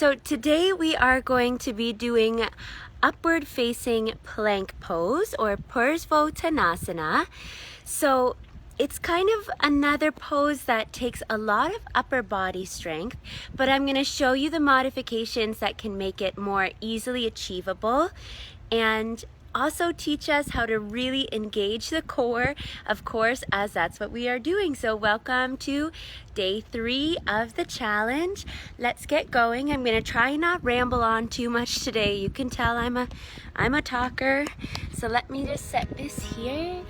So today we are going to be doing upward facing plank pose or Purvottanasana. So it's kind of another pose that takes a lot of upper body strength, but I'm going to show you the modifications that can make it more easily achievable and also teach us how to really engage the core, of course, as that's what we are doing. So welcome to day 3 of the challenge. Let's get going. I'm going to try not ramble on too much today. You can tell I'm a talker. So let me just set this here.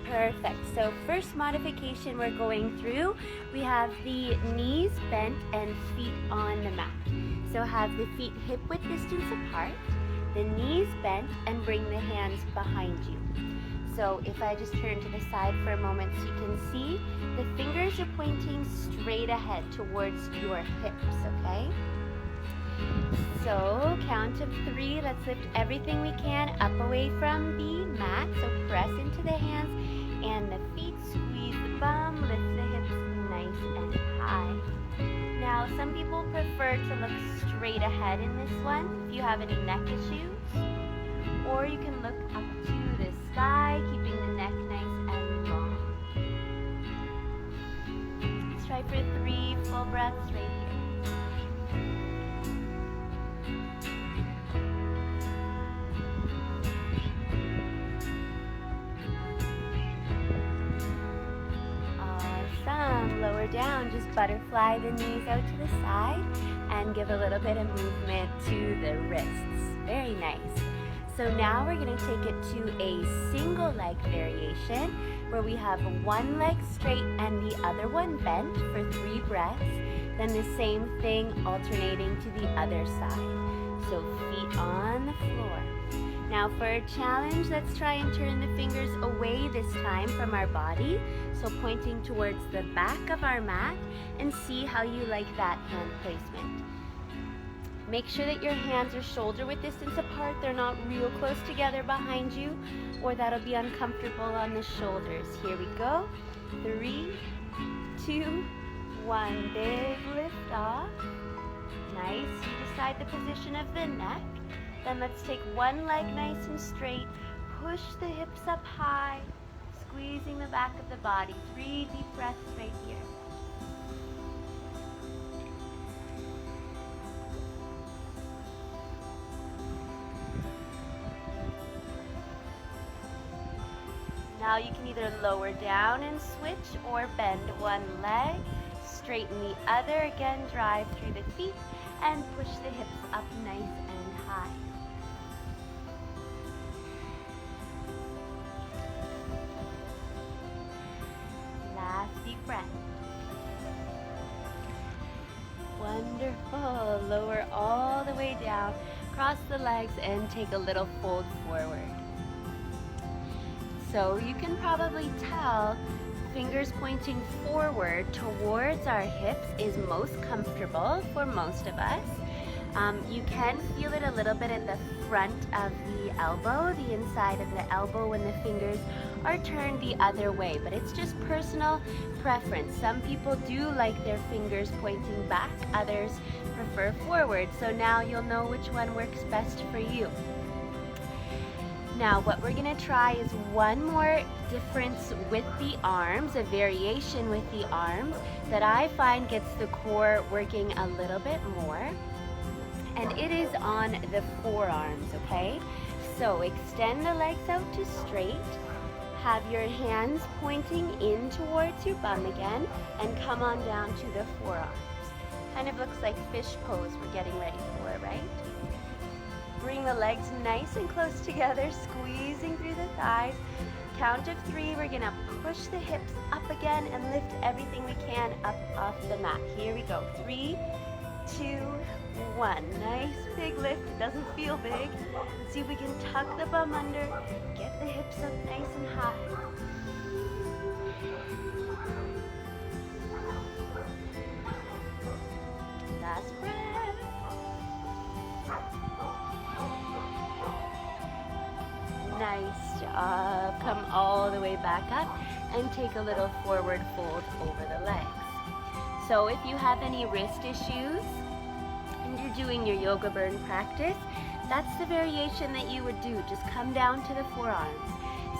Perfect. So first modification we're going through, we have the knees bent and feet on the mat. So have the feet hip width distance apart, the knees bent, and bring the hands behind you. So if I just turn to the side for a moment so you can see, the fingers are pointing straight ahead towards your hips, okay? So count of 3, let's lift everything we can up away from the mat. So press into the hands and the feet, squeeze the bum, lift the hips nice and high. Now some people prefer to look straight ahead in this one if you have any neck issues, or you can look up to the sky, keeping the neck nice and long. Let's try for 3 full breaths right here. Lower down, just butterfly the knees out to the side and give a little bit of movement to the wrists. Very nice. So now we're going to take it to a single leg variation where we have one leg straight and the other one bent for 3 breaths. Then the same thing alternating to the other side. So feet on the floor. Now for a challenge, let's try and turn the fingers away this time from our body. So pointing towards the back of our mat, and see how you like that hand placement. Make sure that your hands are shoulder width distance apart. They're not real close together behind you, or that'll be uncomfortable on the shoulders. Here we go. 3, 2, 1. Big lift off. Nice. You decide the position of the neck. Then let's take one leg nice and straight. Push the hips up high, squeezing the back of the body. 3 deep breaths right here. Now you can either lower down and switch or bend one leg, straighten the other. Again, drive through the feet and push the hips up nice and high. Deep breath. Wonderful. Lower all the way down, cross the legs and take a little fold forward. So you can probably tell fingers pointing forward towards our hips is most comfortable for most of us. You can feel it a little bit at the front of the elbow, the inside of the elbow when the fingers are turned the other way, but it's just personal preference. Some people do like their fingers pointing back, others prefer forward. So now you'll know which one works best for you. Now what we're going to try is one more difference with the arms, a variation with the arms that I find gets the core working a little bit more. And it is on the forearms, okay? So extend the legs out to straight. Have your hands pointing in towards your bum again and come on down to the forearms. Kind of looks like fish pose we're getting ready for, right? Bring the legs nice and close together, squeezing through the thighs. Count of 3, we're gonna push the hips up again and lift everything we can up off the mat. Here we go. 3, 2, 1. Nice big lift. It doesn't feel big. Let's see if we can tuck the bum under, get the hips up nice and high. Last breath. Nice job. Come all the way back up and take a little forward fold over the So if you have any wrist issues and you're doing your yoga burn practice, that's the variation that you would do. Just come down to the forearms.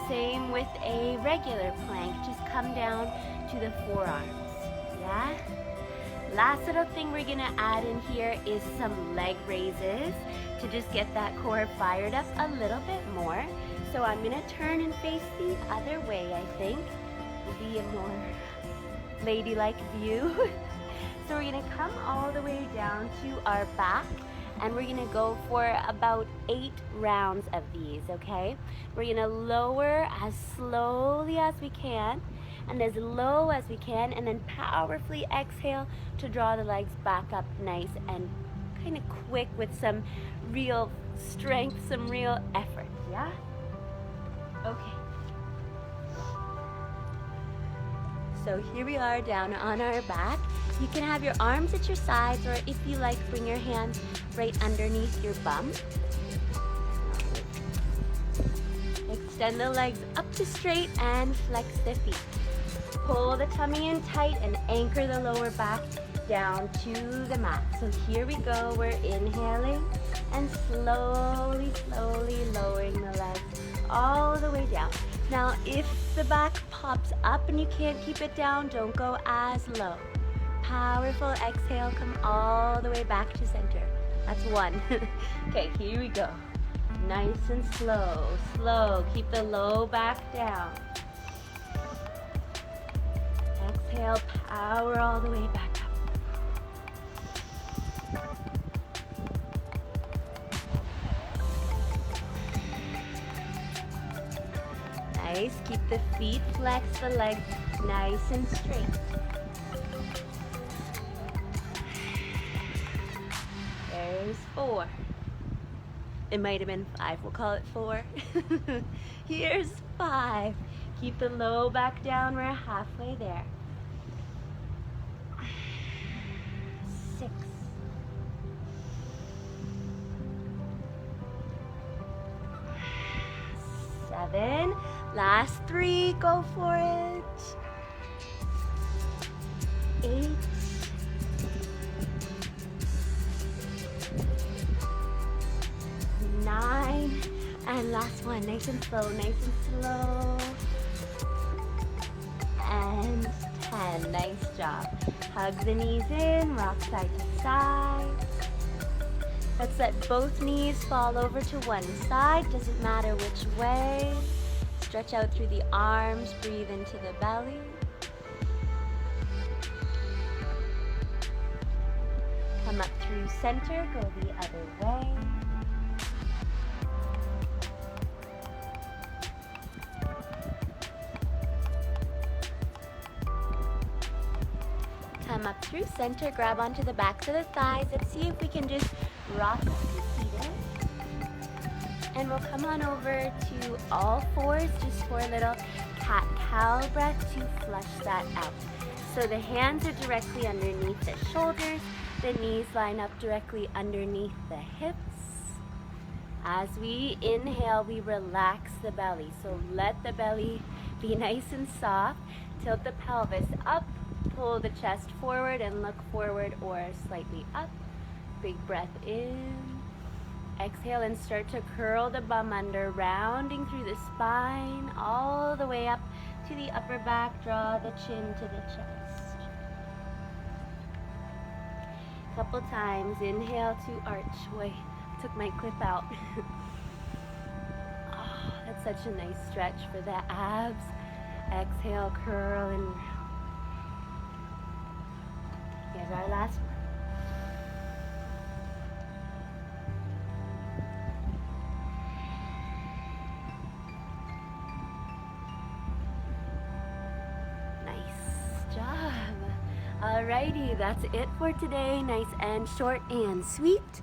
Same with a regular plank, just come down to the forearms, yeah? Last little thing we're gonna add in here is some leg raises to just get that core fired up a little bit more. So I'm gonna turn and face the other way, I think. Will be a more ladylike view. So we're gonna come all the way down to our back, and we're gonna go for about 8 rounds of these, okay? We're gonna lower as slowly as we can and as low as we can, and then powerfully exhale to draw the legs back up nice and kind of quick with some real strength, some real effort, yeah? Okay. So here we are down on our back. You can have your arms at your sides, or if you like, bring your hands right underneath your bum. Extend the legs up to straight and flex the feet. Pull the tummy in tight and anchor the lower back down to the mat. So here we go, we're inhaling and slowly, slowly lowering the legs all the way down. Now, if the back pops up and you can't keep it down, don't go as low. Powerful exhale, come all the way back to center. That's 1. Okay, here we go. Nice and slow, slow. Keep the low back down. Exhale, power all the way back up. Nice, keep the feet flexed, the legs nice and straight. There's 4. It might have been 5, we'll call it 4. Here's 5. Keep the low back down, we're halfway there. 6. 7. Last 3, go for it. 8. 9. And last one, nice and slow, nice and slow. And 10, nice job. Hug the knees in, rock side to side. Let's let both knees fall over to one side, doesn't matter which way. Stretch out through the arms, breathe into the belly. Come up through center, go the other way. Come up through center, grab onto the backs of the thighs. Let's see if we can just rock the feet in. And we'll come on over to all fours just for a little cat-cow breath to flush that out. So the hands are directly underneath the shoulders, the knees line up directly underneath the hips. As we inhale, we relax the belly. So let the belly be nice and soft. Tilt the pelvis up, pull the chest forward and look forward or slightly up. Big breath in. Exhale and start to curl the bum under, rounding through the spine all the way up to the upper back. Draw the chin to the chest. Couple times. Inhale to arch. Wait, took my clip out. Oh, that's such a nice stretch for the abs. Exhale, curl and round. Here's our last one. Nice job. Alrighty, that's it for today. Nice and short and sweet.